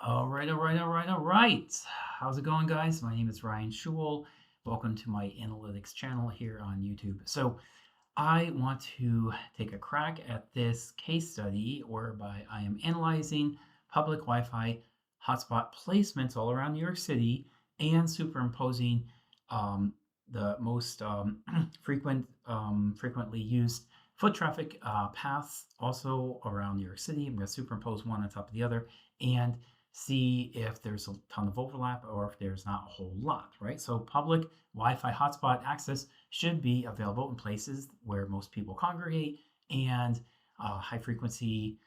All right. How's it going, guys? My name is Ryan Schul. Welcome to my analytics channel here on YouTube. So, I want to take a crack at this case study whereby I am analyzing public Wi-Fi hotspot placements all around New York City and superimposing um, the most frequently used foot traffic paths also around New York City. I'm going to superimpose one on top of the other and see if there's a ton of overlap or if there's not a whole lot, right? So public Wi-Fi hotspot access should be available in places where most people congregate and high frequency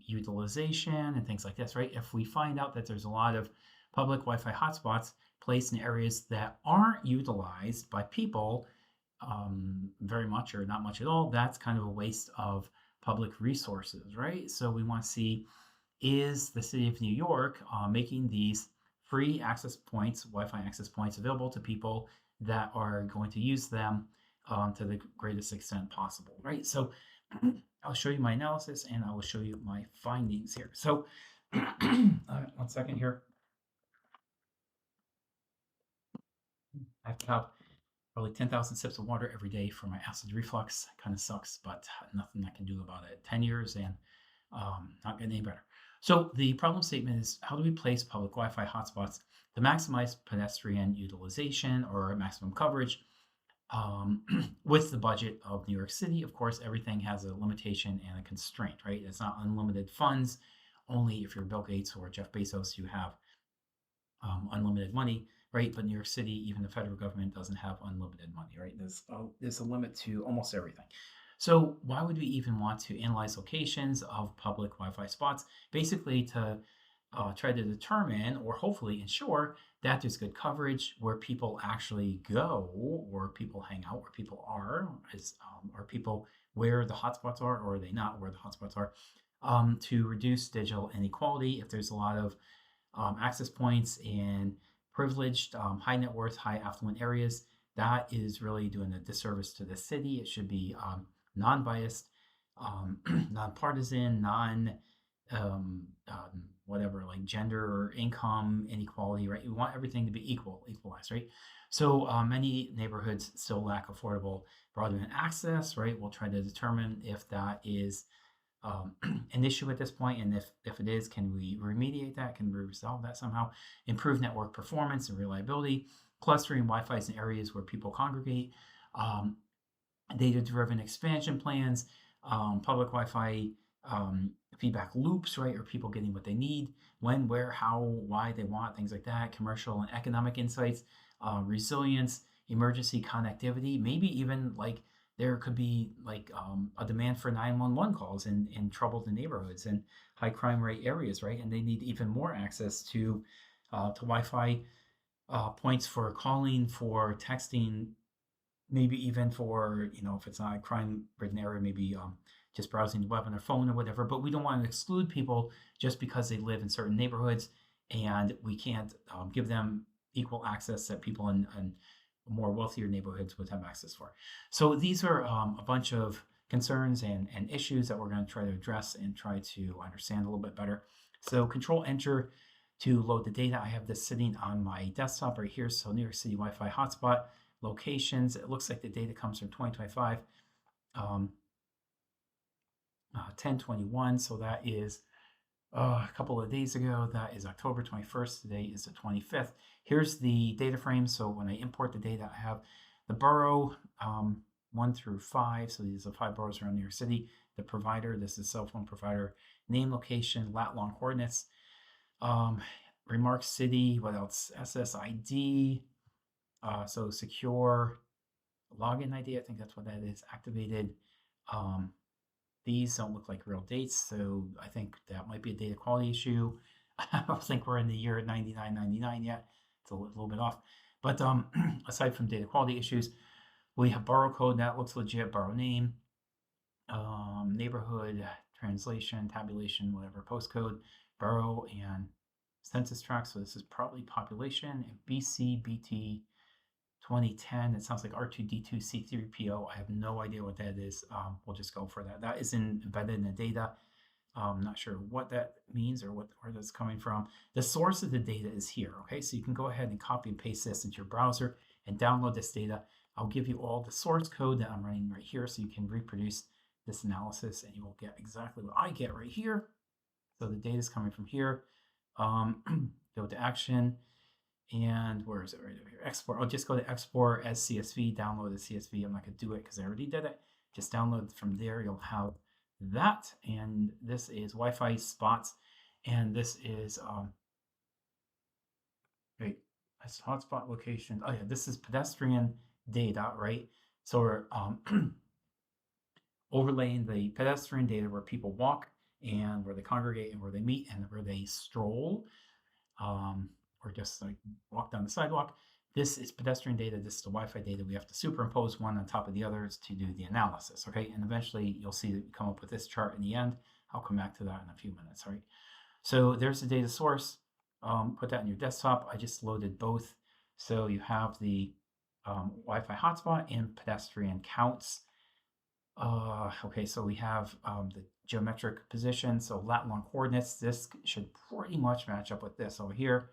utilization and things like this, right? If we find out that there's a lot of public Wi-Fi hotspots placed in areas that aren't utilized by people very much or not much at all, that's kind of a waste of public resources, right? So we want to see, is the city of New York making these free access points, Wi-Fi access points, available to people that are going to use them to the greatest extent possible, right? So I'll show you my analysis and I will show you my findings here. So one second here. I have to have probably 10,000 sips of water every day for my acid reflux. Kind of sucks, but nothing I can do about it. 10 years and not getting any better. So the problem statement is, how do we place public Wi-Fi hotspots to maximize pedestrian utilization or maximum coverage with the budget of New York City? Of course, everything has a limitation and a constraint, right? It's not unlimited funds. Only if you're Bill Gates or Jeff Bezos, you have unlimited money, right? But New York City, even the federal government doesn't have unlimited money, right? There's a limit to almost everything. So why would we even want to analyze locations of public Wi-Fi spots? Basically to try to determine or hopefully ensure that there's good coverage where people actually go, or people hang out, where people are people where the hotspots are, or are they not where the hotspots are, to reduce digital inequality. If there's a lot of access points in privileged, high net worth, high affluent areas, that is really doing a disservice to the city. It should be non-biased, non-partisan, whatever, like gender or income inequality, right? We want everything to be equalized, right? So many neighborhoods still lack affordable broadband access, right? We'll try to determine if that is an issue at this point, and if it is, can we remediate that? Can we resolve that somehow? Improve network performance and reliability, clustering Wi-Fi's in areas where people congregate, data-driven expansion plans, public Wi-Fi feedback loops, right? Are people getting what they need, when, where, how, why they want, things like that, commercial and economic insights, resilience, emergency connectivity, maybe even like there could be like a demand for 911 calls in troubled neighborhoods and high crime rate areas, right? And they need even more access to Wi-Fi points for calling, for texting, maybe even for, if it's not a crime-ridden area, maybe just browsing the web on their phone or whatever. But we don't want to exclude people just because they live in certain neighborhoods, and we can't give them equal access that people in more wealthier neighborhoods would have access for. So these are a bunch of concerns and issues that we're going to try to address and try to understand a little bit better. So Control Enter to load the data. I have this sitting on my desktop right here. So New York City Wi-Fi hotspot locations. It looks like the data comes from 2025, 10/21. So that is a couple of days ago. That is October 21st. Today is the 25th. Here's the data frame. So when I import the data, I have the borough 1 through 5. So these are 5 boroughs around New York City. The provider, this is cell phone provider, name, location, lat long coordinates, remark city, what else? SSID, so secure login ID, I think that's what that is, activated. These don't look like real dates, so I think that might be a data quality issue. I don't think we're in the year 9999 yet. It's a little bit off. But aside from data quality issues, we have borough code. That looks legit. Borough name, neighborhood, translation, tabulation, whatever, postcode, borough, and census tract. So this is probably population. BCBT 2010. It sounds like R2D2 C3PO. I have no idea what that is. We'll just go for that. That is embedded in the data. Not sure what that means or where that's coming from. The source of the data is here, okay? So you can go ahead and copy and paste this into your browser and download this data. I'll give you all the source code that I'm running right here so you can reproduce this analysis and you will get exactly what I get right here. So the data is coming from here. Go to action, and where is it? Right over here. Export. I'll just go to export as CSV, download as CSV. I'm not going to do it because I already did it. Just download from there. You'll have that. And this is Wi-Fi spots. And this is, wait, that's hotspot location. Oh, yeah, this is pedestrian data, right? So we're overlaying the pedestrian data where people walk and where they congregate and where they meet and where they stroll. Or just like walk down the sidewalk. This is pedestrian data. This is the Wi-Fi data. We have to superimpose one on top of the others to do the analysis, okay? And eventually you'll see that we come up with this chart in the end. I'll come back to that in a few minutes, right? So there's the data source. Put that in your desktop. I just loaded both. So you have the Wi-Fi hotspot and pedestrian counts. Okay, so we have the geometric position. So lat long coordinates. This should pretty much match up with this over here.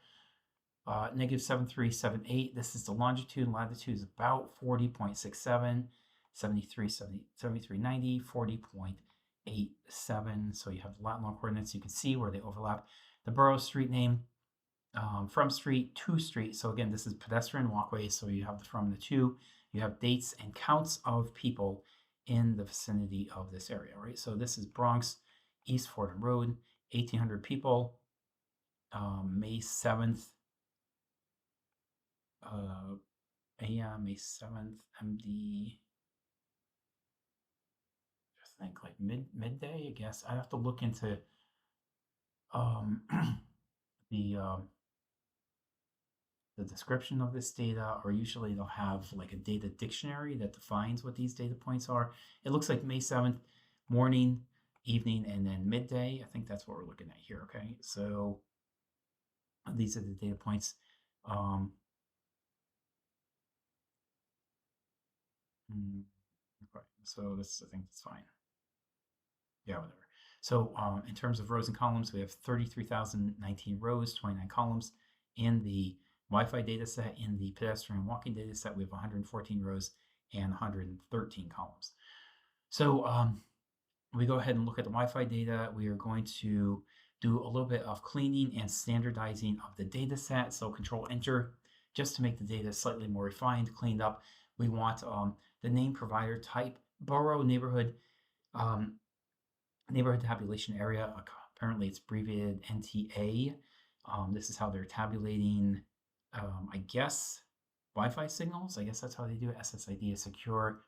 Negative 7378. This is the longitude. Latitude is about 40.67, 7390, 40.87. So you have lat long coordinates. You can see where they overlap. The borough street name, from street to street. So again, this is pedestrian walkway. So you have the from the to. You have dates and counts of people in the vicinity of this area, right? So this is Bronx, East Fordham Road, 1,800 people, May 7th, AM, May 7th, MD, I think like midday, I guess. I have to look into the description of this data, or usually they'll have like a data dictionary that defines what these data points are. It looks like May 7th, morning, evening, and then midday. I think that's what we're looking at here, okay? So these are the data points. Right. So this, I think that's fine. Yeah, whatever. So in terms of rows and columns, we have 33,019 rows, 29 columns. In the Wi-Fi data set, in the pedestrian walking data set, we have 114 rows and 113 columns. So we go ahead and look at the Wi-Fi data. We are going to do a little bit of cleaning and standardizing of the data set. So Control Enter, just to make the data slightly more refined, cleaned up. We want the name, provider, type, borough, neighborhood, neighborhood tabulation area. Apparently it's abbreviated NTA. This is how they're tabulating, I guess, Wi-Fi signals. I guess that's how they do it. SSID is secure.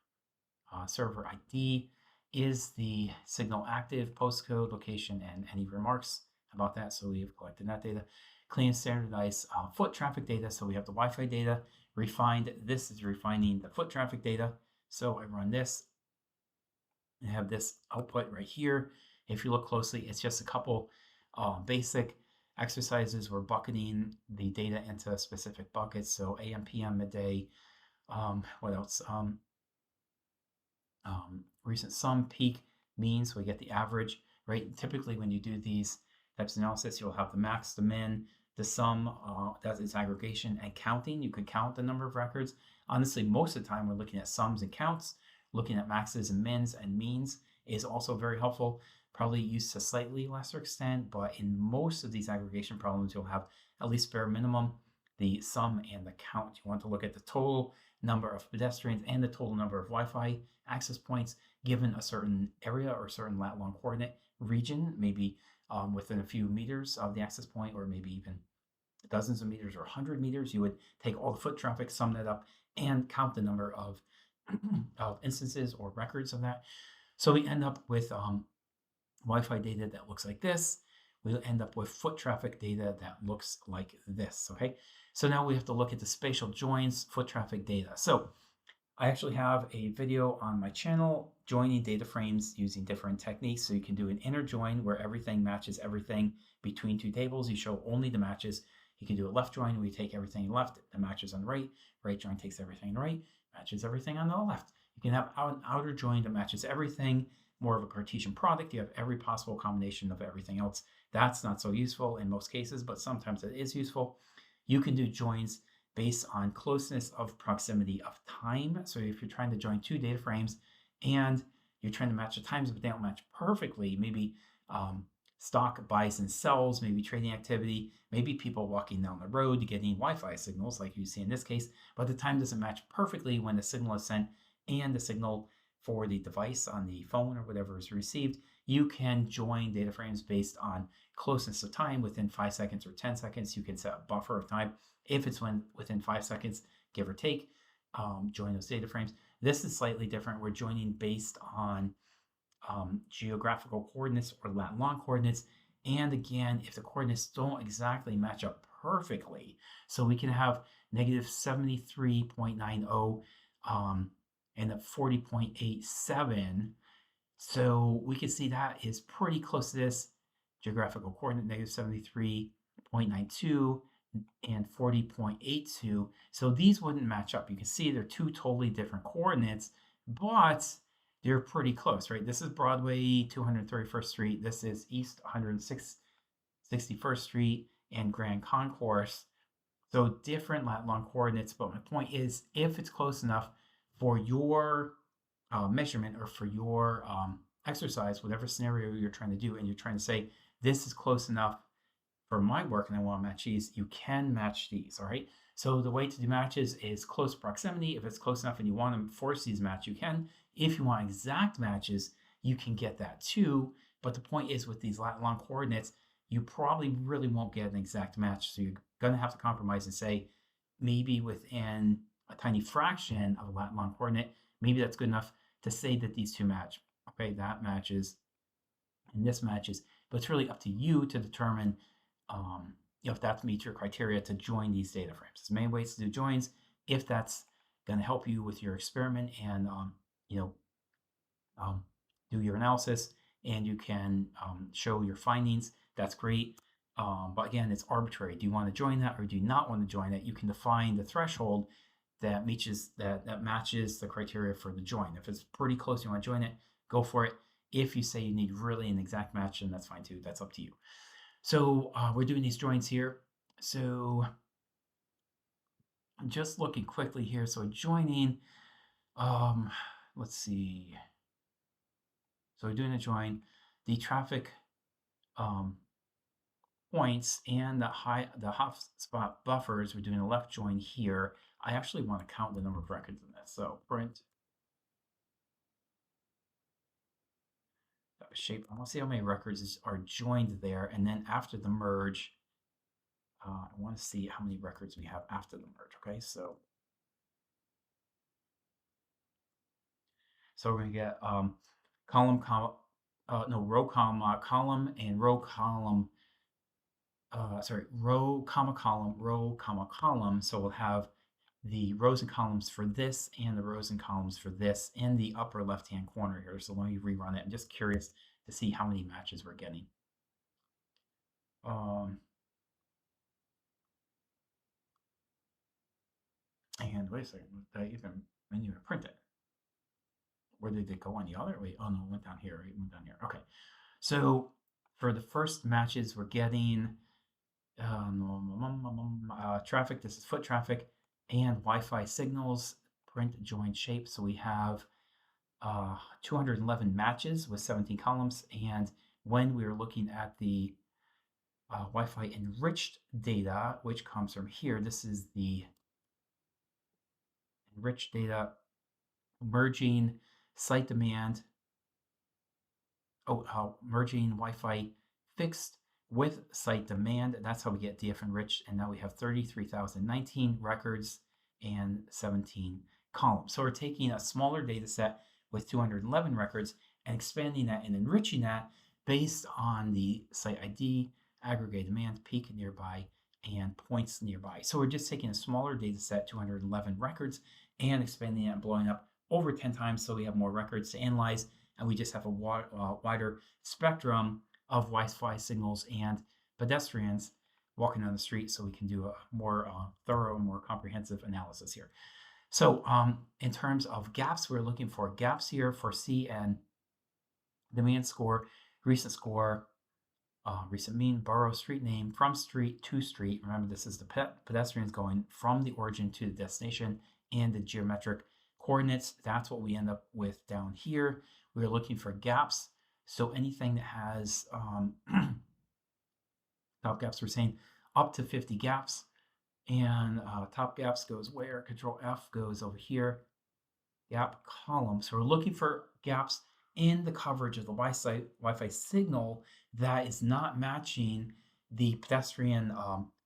Server ID is the signal active, postcode, location, and any remarks about that. So we have collected that data. Clean and standardized foot traffic data. So we have the Wi-Fi data refined. This is refining the foot traffic data. So I run this. I have this output right here. If you look closely, it's just a couple basic exercises. We're bucketing the data into specific buckets. So AM, PM, midday. What else? Recent sum, peak, mean, so we get the average, right? Typically when you do these types of analysis, you'll have the max, the min, the sum, that is aggregation, and counting. You could count the number of records. Honestly, most of the time we're looking at sums and counts. Looking at maxes and mins and means is also very helpful, probably used to slightly lesser extent, but in most of these aggregation problems, you'll have at least bare minimum, the sum and the count. You want to look at the total number of pedestrians and the total number of Wi-Fi access points given a certain area or certain lat long coordinate region, maybe within a few meters of the access point, or maybe even dozens of meters or 100 meters. You would take all the foot traffic, sum that up, and count the number of instances or records of that. So we end up with Wi-Fi data that looks like this. We'll end up with foot traffic data that looks like this, okay? So now we have to look at the spatial joins, foot traffic data. So I actually have a video on my channel joining data frames using different techniques. So you can do an inner join where everything matches everything between two tables. You show only the matches. You can do a left join where you take everything left, the matches on the right. Right join takes everything on the right, matches everything on the left. You can have an outer join that matches everything more of a Cartesian product. You have every possible combination of everything else. That's not so useful in most cases, but sometimes it is useful. You can do joins based on closeness of proximity of time. So if you're trying to join two data frames and you're trying to match the times, but they don't match perfectly, maybe stock buys and sells, maybe trading activity, maybe people walking down the road getting Wi-Fi signals like you see in this case, but the time doesn't match perfectly when the signal is sent and the signal for the device on the phone or whatever is received. You can join data frames based on closeness of time within 5 seconds or 10 seconds. You can set a buffer of time. If it's within 5 seconds, give or take, join those data frames. This is slightly different. We're joining based on geographical coordinates or lat long coordinates. And again, if the coordinates don't exactly match up perfectly, so we can have negative 73.90 and a 40.87. So we can see that is pretty close to this geographical coordinate, negative 73.92 and 40.82. So these wouldn't match up. You can see they're two totally different coordinates, but they're pretty close, right? This is Broadway, 231st Street. This is East 161st Street and Grand Concourse. So different lat long coordinates, but my point is, if it's close enough for your measurement or for your exercise, whatever scenario you're trying to do, and you're trying to say, this is close enough for my work and I want to match these, you can match these, all right? So the way to do matches is close proximity. If it's close enough and you want to force these match, you can. If you want exact matches, you can get that too. But the point is, with these lat long coordinates, you probably really won't get an exact match. So you're going to have to compromise and say, maybe within a tiny fraction of a lat long coordinate, maybe that's good enough to say that these two match. Okay, that matches and this matches. But it's really up to you to determine if that meets your criteria to join these data frames. There's many ways to do joins. If that's going to help you with your experiment and do your analysis, and you can show your findings, that's great. But again, it's arbitrary. Do you want to join that or do you not want to join it? You can define the threshold that matches the criteria for the join. If it's pretty close, you want to join it, go for it. If you say you need really an exact match, then that's fine too. That's up to you. So we're doing these joins here. So I'm just looking quickly here. So joining, let's see. So we're doing a join. The traffic points and the hotspot buffers, we're doing a left join here. I actually want to count the number of records in this. So print shape. I want to see how many records are joined there. And then after the merge, I want to see how many records we have after the merge. Okay, so we're going to get row, column, and row, column. Row, comma, column. So we'll have the rows and columns for this and the rows and columns for this in the upper left-hand corner here. So let me rerun it. I'm just curious to see how many matches we're getting. And wait a second, did I even print it? Where did it go on the other? Wait, oh no, it went down here. It went down here. Okay. So for the first matches, we're getting traffic. This is foot traffic and Wi-Fi signals, print, join, shape. So we have 211 matches with 17 columns. And when we were looking at the Wi-Fi enriched data, which comes from here, this is the enriched data, merging site demand, merging Wi-Fi fixed with site demand. That's how we get DF enriched. And now we have 33,019 records and 17 columns. So we're taking a smaller data set with 211 records and expanding that and enriching that based on the site ID, aggregate demand, peak nearby, and points nearby. So we're just taking a smaller data set, 211 records, and expanding it and blowing up over 10 times so we have more records to analyze, and we just have a wider spectrum of Wi-Fi signals and pedestrians walking on the street, so we can do a more thorough, more comprehensive analysis here. So in terms of gaps, we're looking for gaps here for C and demand score, recent mean, borough, street name, from street to street. Remember, this is the pedestrians going from the origin to the destination, and the geometric coordinates. That's what we end up with down here. We're looking for gaps. So anything that has top gaps, we're saying up to 50 gaps. And top gaps goes where? Control F goes over here. Gap column. So we're looking for gaps in the coverage of the Wi-Fi signal that is not matching the pedestrian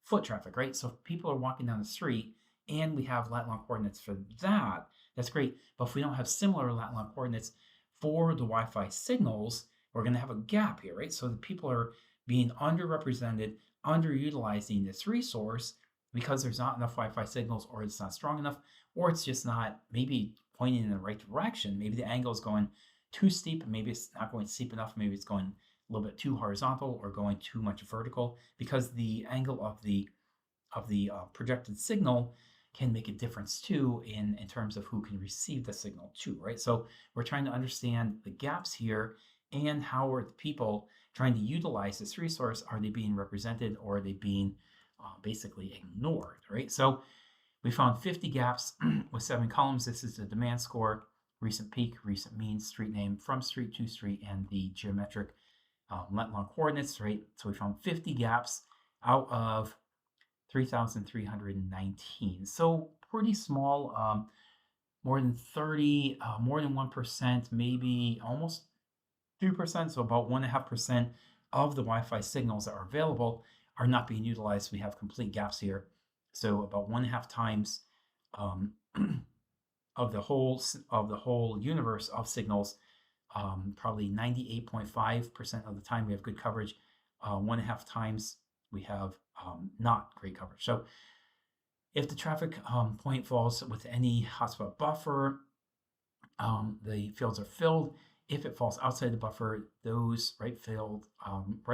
foot traffic, right? So if people are walking down the street and we have lat long coordinates for that, that's great. But if we don't have similar lat long coordinates for the Wi-Fi signals, we're going to have a gap here, right? So the people are being underrepresented, underutilizing this resource because there's not enough Wi-Fi signals, or it's not strong enough, or it's just not maybe pointing in the right direction. Maybe the angle is going too steep, maybe it's not going steep enough, maybe it's going a little bit too horizontal or going too much vertical, because the angle of the projected signal can make a difference too in terms of who can receive the signal too, right? So we're trying to understand the gaps here, and how are the people trying to utilize this resource? Are they being represented, or are they being basically ignored, right? So we found 50 gaps with 7 columns. This is the demand score, recent peak, recent mean, street name, from street to street, and the geometric lat long coordinates, right? So we found 50 gaps out of 3,319. So pretty small, more than 30, more than 1%, maybe almost 2%, so about 1.5% of the Wi-Fi signals that are available are not being utilized. We have complete gaps here. So about 1.5 times of the whole universe of signals, probably 98.5% of the time we have good coverage. 1.5 times we have not great coverage. So if the traffic point falls with any hotspot buffer, the fields are filled. If it falls outside the buffer, those right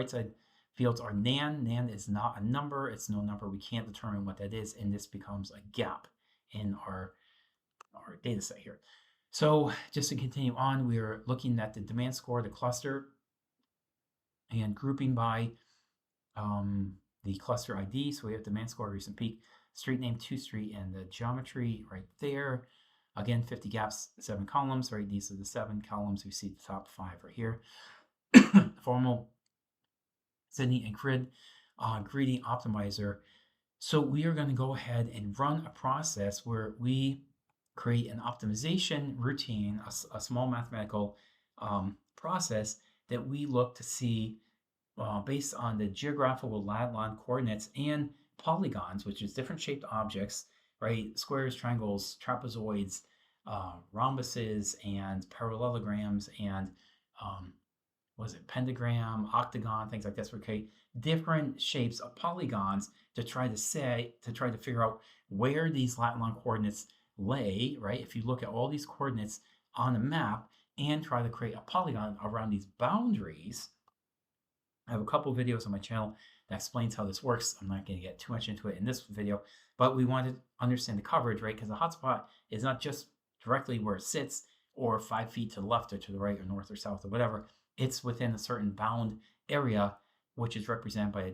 side fields are nan. Nan is not a number. It's no number. We can't determine what that is, and this becomes a gap in our data set here. So just to continue on, we're looking at the demand score, the cluster, and grouping by the cluster ID. So we have demand score, recent peak, street name, to street, and the geometry right there. Again, 50 gaps, 7 columns, right? These are the 7 columns. We see the top 5 right here. Formal, Sydney, and grid greedy optimizer. So we are going to go ahead and run a process where we create an optimization routine, a small mathematical process that we look to see based on the geographical lat long coordinates and polygons, which is different shaped objects, right? Squares, triangles, trapezoids, rhombuses, and parallelograms, and pentagram, octagon, things like this. We create different shapes of polygons to try to figure out where these lat long coordinates lay, right? If you look at all these coordinates on a map and try to create a polygon around these boundaries. I have a couple of videos on my channel that explains how this works. I'm not going to get too much into it in this video, but we want to understand the coverage, right? Because a hotspot is not just directly where it sits, or 5 feet to the left or to the right or north or south or whatever. It's within a certain bound area, which is represented by a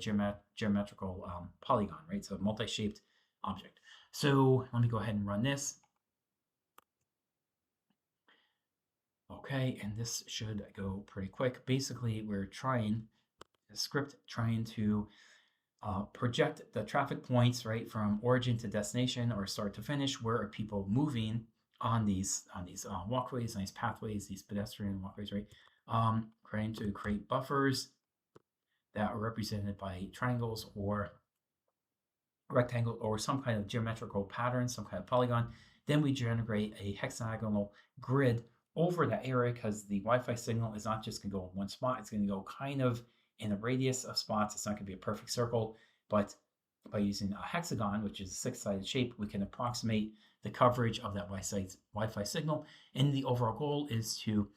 geometrical polygon, right? So a multi-shaped object. So let me go ahead and run this. Okay, and this should go pretty quick. Basically, we're trying to project the traffic points, right, from origin to destination or start to finish. Where are people moving on these walkways, on these pathways, these pedestrian walkways, right? Trying to create buffers that are represented by triangles or rectangle or some kind of geometrical pattern, some kind of polygon. Then we generate a hexagonal grid over that area, because the Wi-Fi signal is not just going to go in one spot. It's going to go kind of in a radius of spots. It's not going to be a perfect circle, but by using a hexagon, which is a 6-sided shape, we can approximate the coverage of that Wi-Fi signal. And the overall goal is to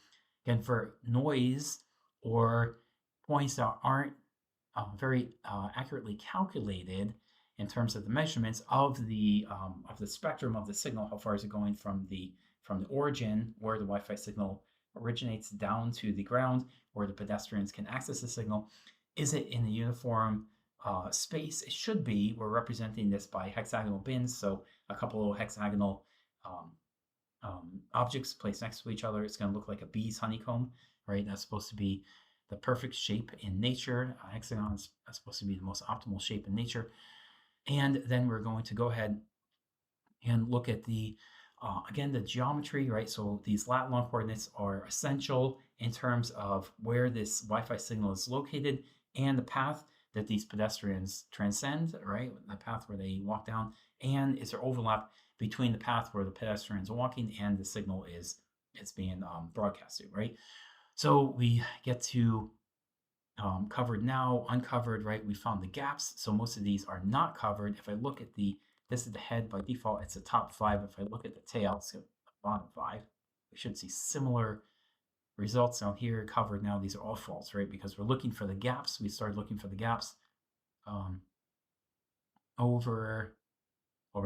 convert noise or points that aren't very accurately calculated in terms of the measurements of the spectrum of the signal. How far is it going from the origin where the Wi-Fi signal originates down to the ground where the pedestrians can access the signal? Is it in a uniform space? It should be. We're representing this by hexagonal bins, so a couple of hexagonal um, objects placed next to each other. It's going to look like a bee's honeycomb, right? That's supposed to be the perfect shape in nature. Hexagon is supposed to be the most optimal shape in nature. And then we're going to go ahead and look at the, again, the geometry, right? So these lat long coordinates are essential in terms of where this Wi-Fi signal is located and the path that these pedestrians transcend, right? The path where they walk down, and is there overlap between the path where the pedestrians are walking and the signal is being broadcasted, right? So we get to covered now, uncovered, right? We found the gaps. So most of these are not covered. If I look at this is the head by default, it's the top 5. If I look at the tail, it's the bottom 5. We should see similar results down here. Covered now, these are all false, right? Because we're looking for the gaps. We started looking for the gaps over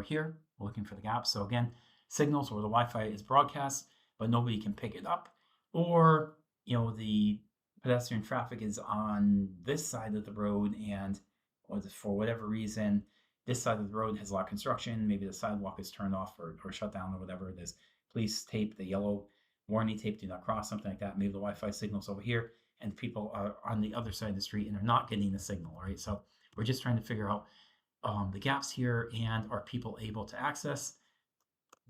here. We're looking for the gaps. So again, signals where the Wi-Fi is broadcast, but nobody can pick it up. Or, the pedestrian traffic is on this side of the road, and for whatever reason, this side of the road has a lot of construction. Maybe the sidewalk is turned off or shut down or whatever. There's police tape, the yellow warning tape, do not cross, something like that. Maybe the Wi-Fi signal's over here and people are on the other side of the street and they're not getting the signal, right? So we're just trying to figure out the gaps here, and are people able to access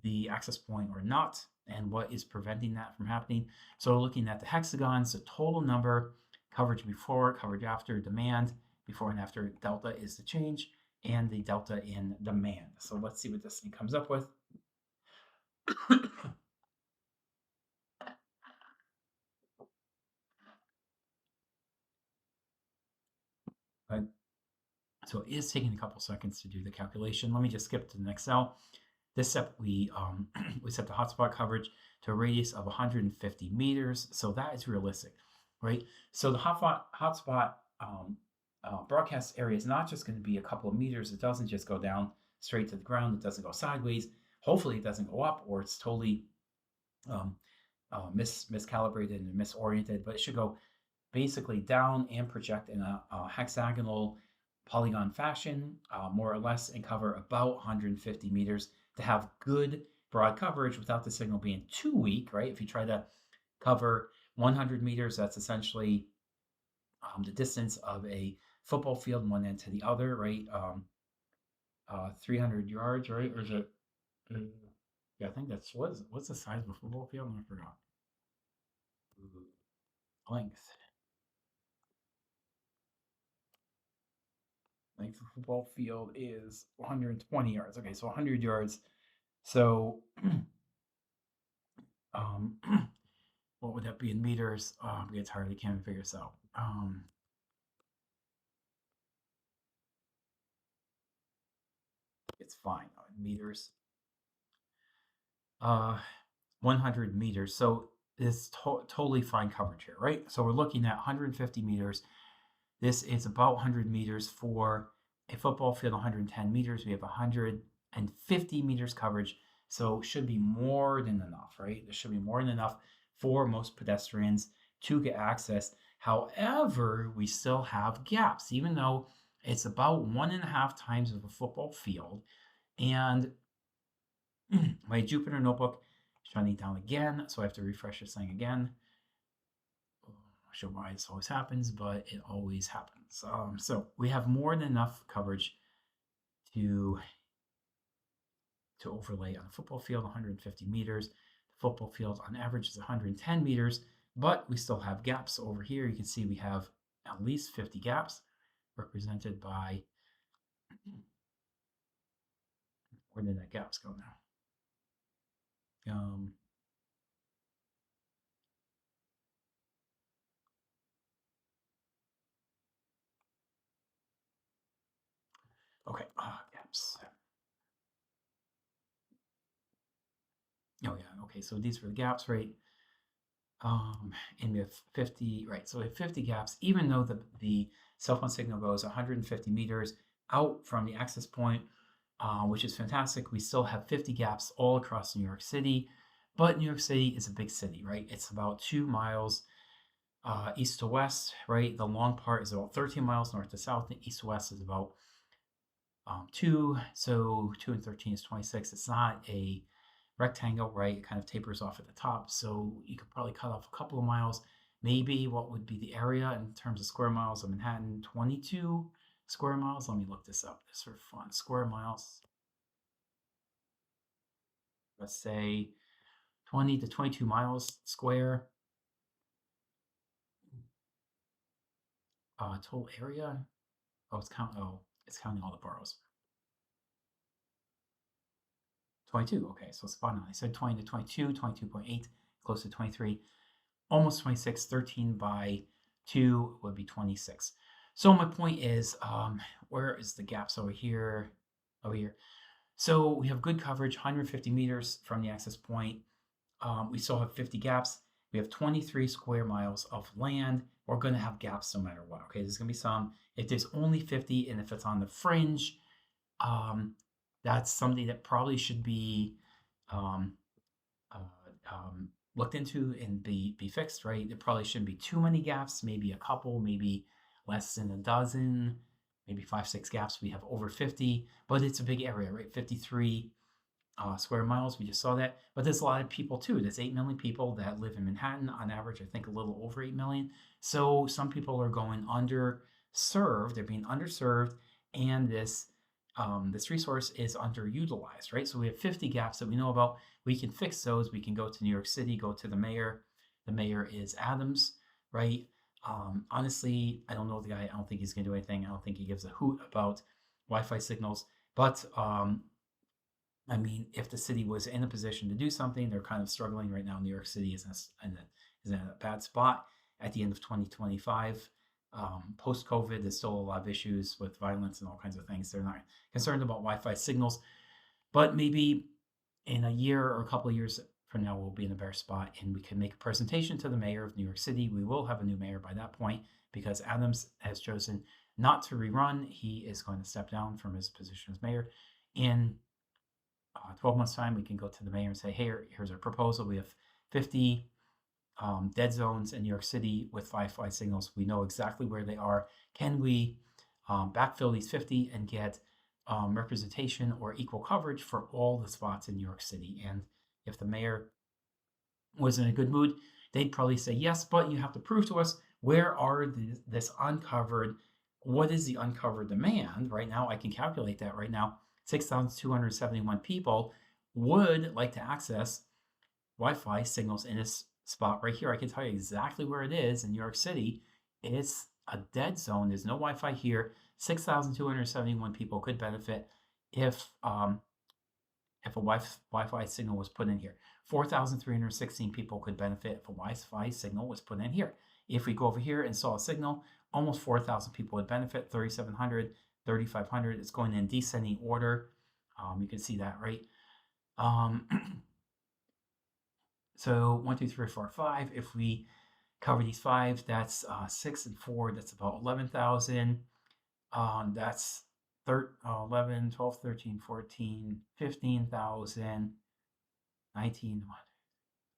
the access point or not, and what is preventing that from happening. So looking at the hexagons, the total number, coverage before, coverage after, demand, before and after, delta is the change, and the delta in demand. So let's see what this thing comes up with. But, so it is taking a couple seconds to do the calculation. Let me just skip to the next cell. This step, we set the hotspot coverage to a radius of 150 meters. So that is realistic, right? So the hotspot broadcast area is not just going to be a couple of meters. It doesn't just go down straight to the ground. It doesn't go sideways. Hopefully it doesn't go up, or it's totally miscalibrated and misoriented, but it should go basically down and project in a hexagonal polygon fashion, more or less, and cover about 150 meters to have good broad coverage without the signal being too weak, right? If you try to cover 100 meters, that's essentially the distance of a football field one end to the other, right? 300 yards, right? Or is it? Yeah, I think that's what's the size of a football field? I forgot. Length. Length of a football field is 120 yards. Okay, so 100 yards. So, what would that be in meters? I'm getting tired. I can't even figure this out. It's fine. Meters. 100 meters. So it's totally fine coverage here, right? So we're looking at 150 meters. This is about 100 meters for a football field, 110 meters. We have 150 meters coverage. So should be more than enough, right? There should be more than enough for most pedestrians to get access. However, we still have gaps, even though it's about 1.5 times of a football field. And my Jupyter notebook shutting down again, so I have to refresh this thing again. I'm not sure why this always happens, but it always happens. So we have more than enough coverage to overlay on a football field, 150 meters. The football field on average is 110 meters, but we still have gaps over here. You can see we have at least 50 gaps represented by, where did that gaps go now? Okay, gaps. Oh yeah, okay, so these were the gaps, right? And we have 50, right? So we have 50 gaps, even though the cell phone signal goes 150 meters out from the access point, which is fantastic. We still have 50 gaps all across New York City, But New York City is a big city, right? It's about 2 miles east to west, right? The long part is about 13 miles north to south, and east to west is about 2. So 2 and 13 is 26. It's not a rectangle, right? It kind of tapers off at the top. So you could probably cut off a couple of miles. Maybe what would be the area in terms of square miles of Manhattan? 22 square miles. Let me look this up. This for fun. Square miles. Let's say 20 to 22 miles square. Total area. Oh, it's counting all the boroughs. 22. Okay, so spot on. I said 20 to 22, 22.8, close to 23, almost 26. 13 by 2 would be 26. So my point is, where is the gaps over here? Over here. So we have good coverage, 150 meters from the access point. We still have 50 gaps. We have 23 square miles of land. We're going to have gaps no matter what. Okay, there's going to be some. If there's only 50 and if it's on the fringe, that's something that probably should be um, uh, looked into and be fixed, right? There probably shouldn't be too many gaps, maybe a couple, maybe less than a dozen, maybe 5, 6 gaps. We have over 50, but it's a big area, right? 53 square miles. We just saw that. But there's a lot of people too. There's 8 million people that live in Manhattan on average, I think a little over 8 million. So some people are going underserved. They're being underserved. And this resource is underutilized, right? So we have 50 gaps that we know about. We can fix those. We can go to New York City, go to the mayor. The mayor is Adams, right? Honestly, I don't know the guy. I don't think he's going to do anything. I don't think he gives a hoot about Wi-Fi signals. But I mean, if the city was in a position to do something, they're kind of struggling right now. New York City is in a bad spot at the end of 2025. Post-COVID, there's still a lot of issues with violence and all kinds of things. They're not concerned about Wi-Fi signals, but maybe in a year or a couple of years from now, we'll be in a better spot and we can make a presentation to the mayor of New York City. We will have a new mayor by that point because Adams has chosen not to rerun. He is going to step down from his position as mayor. In 12 months' time, we can go to the mayor and say, hey, here's our proposal. We have 50 dead zones in New York City with Wi-Fi signals. We know exactly where they are. Can we backfill these 50 and get representation or equal coverage for all the spots in New York City? And if the mayor was in a good mood, they'd probably say yes, but you have to prove to us where are this uncovered, what is the uncovered demand? Right now, I can calculate that right now. 6,271 people would like to access Wi-Fi signals in this spot right here. I can tell you exactly where it is in New York City. It's a dead zone. There's no Wi-Fi here. 6,271 people could benefit if a Wi-Fi signal was put in here. 4,316 people could benefit if a Wi-Fi signal was put in here. If we go over here and saw a signal, almost 4,000 people would benefit. 3,700, 3,500. It's going in descending order. You can see that, right? So 1, 2, 3, 4, 5. If we cover these 5, that's 6 and 4. That's about 11,000. That's 11, 12, 13, 14, 15,000, 19,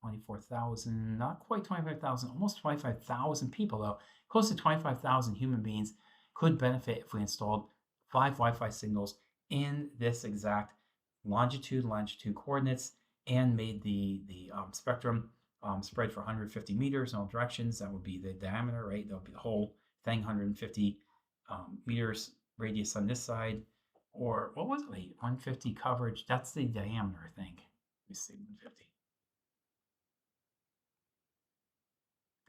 24,000, not quite 25,000, almost 25,000 people though. Close to 25,000 human beings could benefit if we installed 5 Wi-Fi signals in this exact longitude coordinates and made the spectrum spread for 150 meters in all directions. That would be the diameter, right? That would be the whole thing, 150 meters radius on this side. Or what was it? Wait, 150 coverage. That's the diameter, I think. Let me see, 150.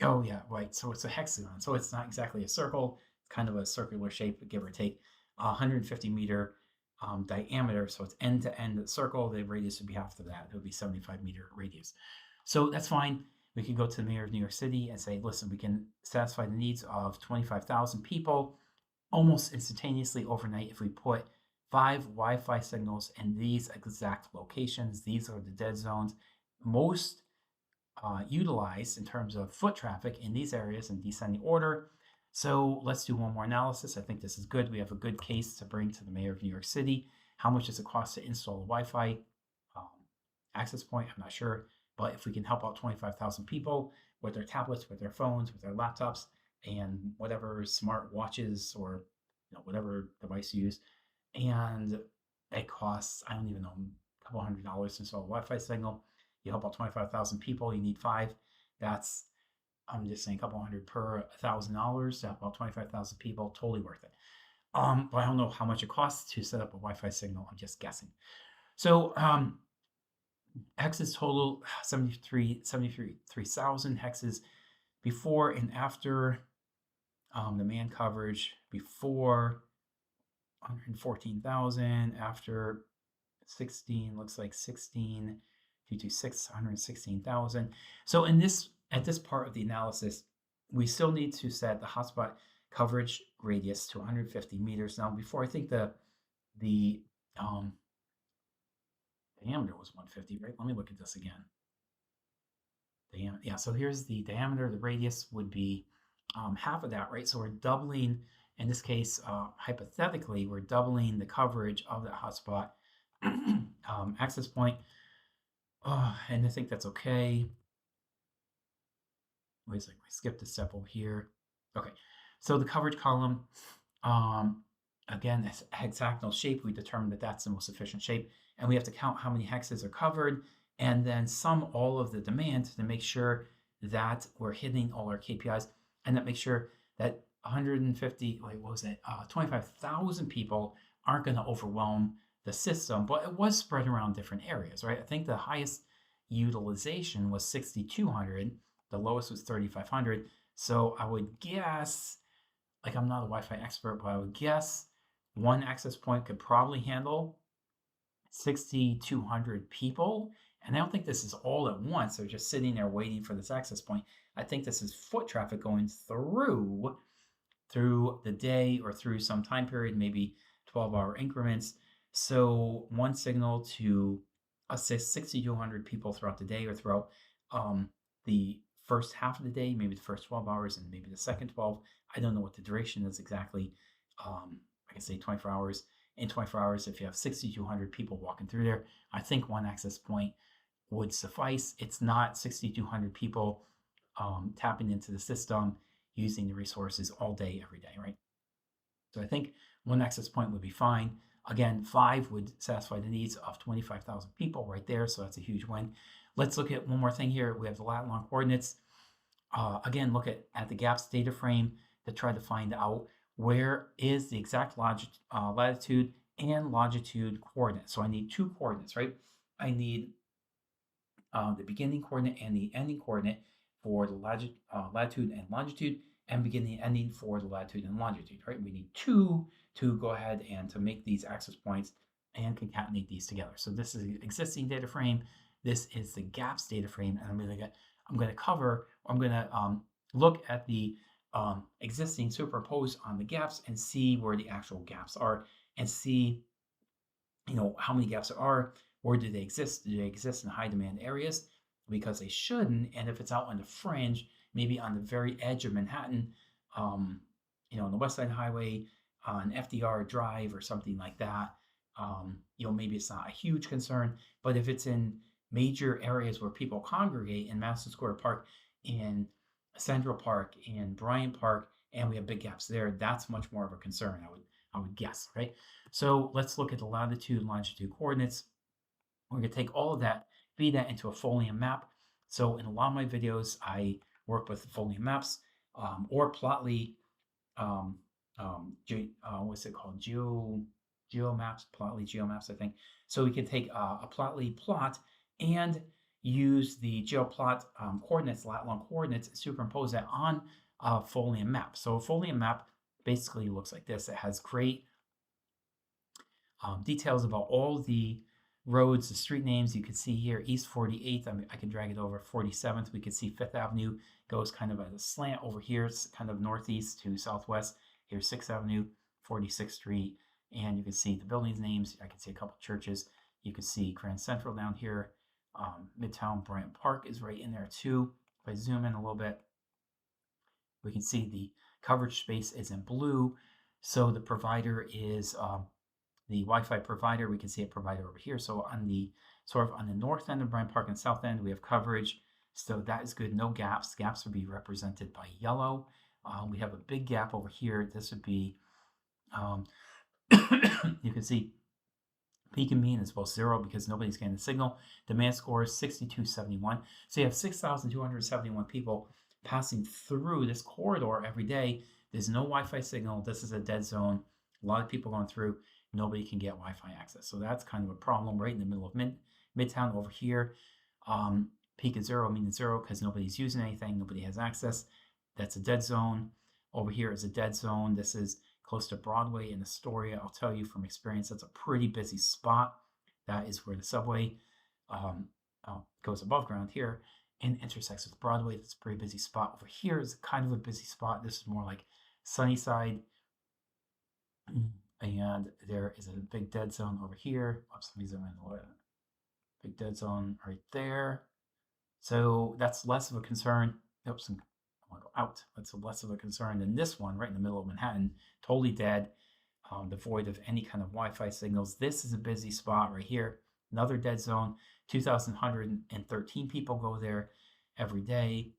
Oh, yeah, right. So it's a hexagon. So it's not exactly a circle. It's kind of a circular shape, give or take. 150 meter diameter. So it's end to end circle. The radius would be half of that. It would be 75 meter radius. So that's fine. We can go to the mayor of New York City and say, listen, we can satisfy the needs of 25,000 people almost instantaneously overnight if we put 5 Wi-Fi signals in these exact locations. These are the dead zones most utilized in terms of foot traffic in these areas in descending order. So let's do one more analysis. I think this is good. We have a good case to bring to the mayor of New York City. How much does it cost to install a Wi-Fi access point? I'm not sure, But if we can help out 25,000 people with their tablets, with their phones, with their laptops, and whatever smart watches or whatever device you use, and it costs, I don't even know, a couple $100 to install a Wi-Fi signal. You help out 25,000 people, you need five. That's, I'm just saying, a couple hundred per $1,000 to help out 25,000 people, totally worth it. But I don't know how much it costs to set up a Wi-Fi signal. I'm just guessing. So hexes total 73,000 hexes before and after the man coverage. Before 114,000, after 16, looks like 16, 226, 116,000. So at this part of the analysis, we still need to set the hotspot coverage radius to 150 meters. Now, before, I think the diameter was 150, right? Let me look at this again. Yeah, so here's the diameter. The radius would be half of that, right? So we're doubling, in this case, hypothetically, we're doubling the coverage of that hotspot access point. And I think that's okay. Wait a second, I skipped a step over here. Okay, so the coverage column, again, it's hexagonal shape. We determined that that's the most efficient shape, and we have to count how many hexes are covered, and then sum all of the demand to make sure that we're hitting all our KPIs, and that make sure that 150, wait, what was it? 25,000 people aren't going to overwhelm the system, but it was spread around different areas, right? I think the highest utilization was 6,200. The lowest was 3,500. So I would guess, like, I'm not a Wi-Fi expert, but I would guess one access point could probably handle 6,200 people. And I don't think this is all at once. They're just sitting there waiting for this access point. I think this is foot traffic going through the day or through some time period, maybe 12-hour increments. So one signal to assist 6,200 people throughout the day or throughout the first half of the day, maybe the first 12 hours and maybe the second 12. I don't know what the duration is exactly. I can say 24 hours. In 24 hours, if you have 6,200 people walking through there, I think one access point would suffice. It's not 6,200 people tapping into the system, using the resources all day, every day, right? So I think one access point would be fine. Again, 5 would satisfy the needs of 25,000 people right there, so that's a huge win. Let's look at one more thing here. We have the lat long coordinates. Again, look at the gaps data frame to try to find out where is the exact latitude and longitude coordinate. So I need two coordinates, right? I need the beginning coordinate and the ending coordinate for the latitude and longitude, and beginning and ending for the latitude and longitude, right? We need two to go ahead and to make these access points and concatenate these together. So this is the existing data frame. This is the gaps data frame, and I'm going to look at the existing superimposed on the gaps and see where the actual gaps are, and see, how many gaps there are. Where do they exist? Do they exist in high demand areas? Because they shouldn't. And if it's out on the fringe, maybe on the very edge of Manhattan, on the West Side Highway, on FDR Drive or something like that, maybe it's not a huge concern. But if it's in major areas where people congregate, in Madison Square Park, in Central Park, in Bryant Park, and we have big gaps there, that's much more of a concern, I would guess, right? So let's look at the latitude and longitude coordinates. We're going to take all of that, feed that into a Folium map. So in a lot of my videos, I work with Folium maps or Plotly, what's it called? GeoMaps, Plotly GeoMaps, I think. So we can take a Plotly plot and use the GeoPlot coordinates, lat long coordinates, and superimpose that on a Folium map. So a Folium map basically looks like this. It has great details about all the roads, the street names. You can see here East 48th. I can drag it over 47th. We can see 5th Avenue goes kind of at a slant over here. It's kind of northeast to southwest. Here's 6th Avenue, 46th Street, and you can see the buildings names. I can see a couple churches. You can see Grand Central down here. Midtown Bryant Park is right in there too. If I zoom in a little bit, we can see the coverage space is in blue. So the provider is the Wi-Fi provider. We can see a provider over here. So on the sort of on the north end of Bryant Park and south end, we have coverage. So that is good. No gaps. Gaps would be represented by yellow. We have a big gap over here. This would be, you can see peak and mean is both 0 because nobody's getting the signal. Demand score is 6271. So you have 6,271 people passing through this corridor every day. There's no Wi-Fi signal. This is a dead zone. A lot of people going through. Nobody can get Wi-Fi access. So that's kind of a problem right in the middle of Midtown over here. Peak is 0, mean is 0 because nobody's using anything. Nobody has access. That's a dead zone. Over here is a dead zone. This is close to Broadway in Astoria. I'll tell you from experience, that's a pretty busy spot. That is where the subway goes above ground here and intersects with Broadway. That's a pretty busy spot. Over here is kind of a busy spot. This is more like Sunnyside. And there is a big dead zone over here. Oops, let me zoom in a little bit. Big dead zone right there. So that's less of a concern. Oops, I want to go out. That's less of a concern than this one right in the middle of Manhattan. Totally dead, devoid of any kind of Wi-Fi signals. This is a busy spot right here. Another dead zone. 2,113 people go there every day.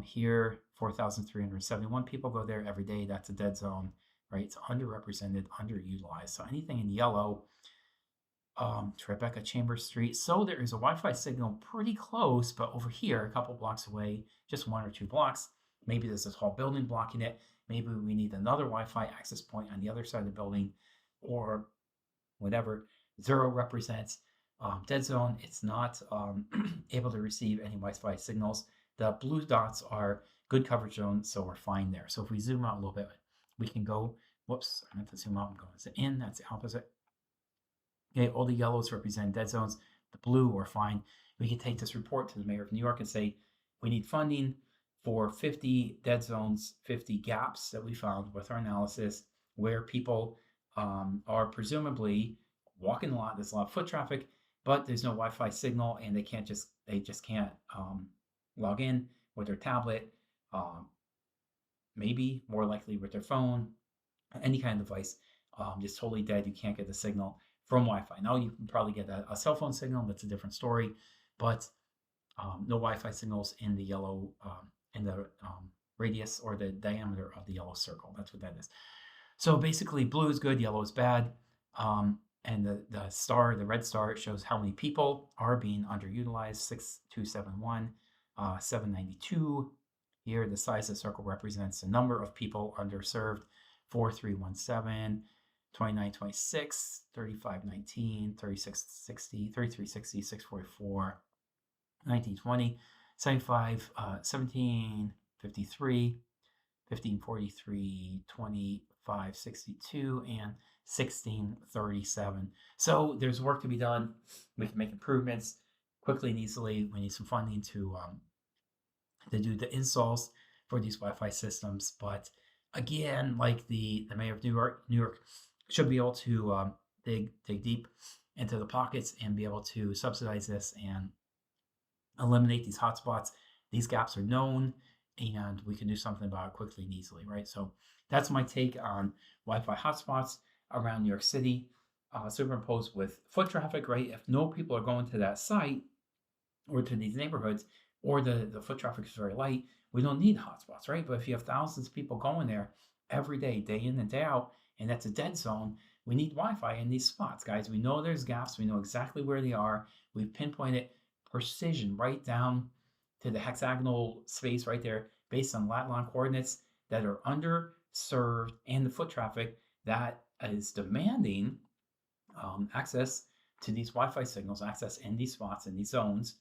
Here, 4,371 people go there every day. That's a dead zone, right? It's underrepresented, underutilized. So anything in yellow, Tribeca Chambers Street. So there is a Wi-Fi signal pretty close, but over here, a couple blocks away, just 1 or 2 blocks, maybe there's this whole building blocking it. Maybe we need another Wi-Fi access point on the other side of the building or whatever. 0 represents dead zone. It's not able to receive any Wi-Fi signals. The blue dots are good coverage zones, so we're fine there. So if we zoom out a little bit, we can go, whoops, I meant to zoom out and go in, that's the opposite. Okay, all the yellows represent dead zones. The blue are fine. We can take this report to the mayor of New York and say, we need funding for 50 dead zones, 50 gaps that we found with our analysis where people are presumably walking a lot. There's a lot of foot traffic, but there's no Wi-Fi signal and they just can't log in with their tablet, maybe more likely with their phone, any kind of device, just totally dead. You can't get the signal from Wi-Fi. Now you can probably get a cell phone signal. That's a different story, but no Wi-Fi signals in the yellow, in the radius or the diameter of the yellow circle. That's what that is. So basically blue is good, yellow is bad. And the star, the red star, shows how many people are being underutilized, 6,271, 792. Here, the size of the circle represents the number of people underserved, 4,317, 2926, 3519, 3660, 3360, 644, 1920, 75, 1753, 1543, 2562, and 1637. So there's work to be done. We can make improvements quickly and easily. We need some funding to do the installs for these Wi-Fi systems. But again, like the mayor of New York should be able to dig deep into the pockets and be able to subsidize this and eliminate these hotspots. These gaps are known, and we can do something about it quickly and easily, right? So that's my take on Wi-Fi hotspots around New York City, superimposed with foot traffic, right? If no people are going to that site or to these neighborhoods, or the foot traffic is very light, we don't need hotspots, right? But if you have thousands of people going there every day, day in and day out, and that's a dead zone, we need Wi-Fi in these spots, guys. We know there's gaps. We know exactly where they are. We've pinpointed precision right down to the hexagonal space right there based on lat long coordinates that are underserved and the foot traffic that is demanding access to these Wi-Fi signals, access in these spots, in these zones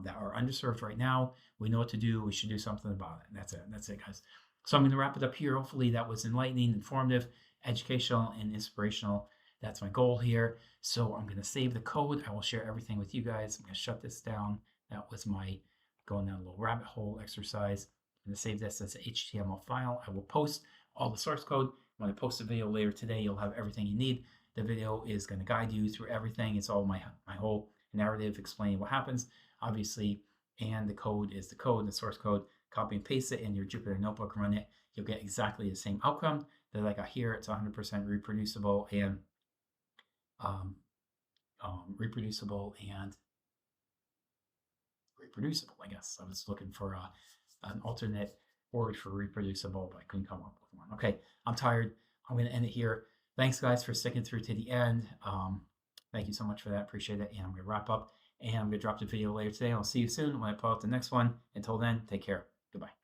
that are underserved right now. We know what to do. We should do something about it. That's it. That's it, guys. So I'm going to wrap it up here. Hopefully that was enlightening, informative, educational, and inspirational. That's my goal here. So I'm going to save the code. I will share everything with you guys. I'm going to shut this down. That was my going down a little rabbit hole exercise. I'm going to save this as an HTML file. I will post all the source code. When I post a video later today, you'll have everything you need. The video is going to guide you through everything. It's all my whole narrative explaining what happens, obviously, and the code is the code, the source code. Copy and paste it in your Jupyter notebook, run it. You'll get exactly the same outcome that I got here. It's 100% reproducible, and um, reproducible and reproducible, I guess. I was looking for an alternate word for reproducible, but I couldn't come up with one. Okay, I'm tired. I'm going to end it here. Thanks, guys, for sticking through to the end. Thank you so much for that. Appreciate it. And I'm going to wrap up, and I'm going to drop the video later today. I'll see you soon when I pull out the next one. Until then, take care. Goodbye.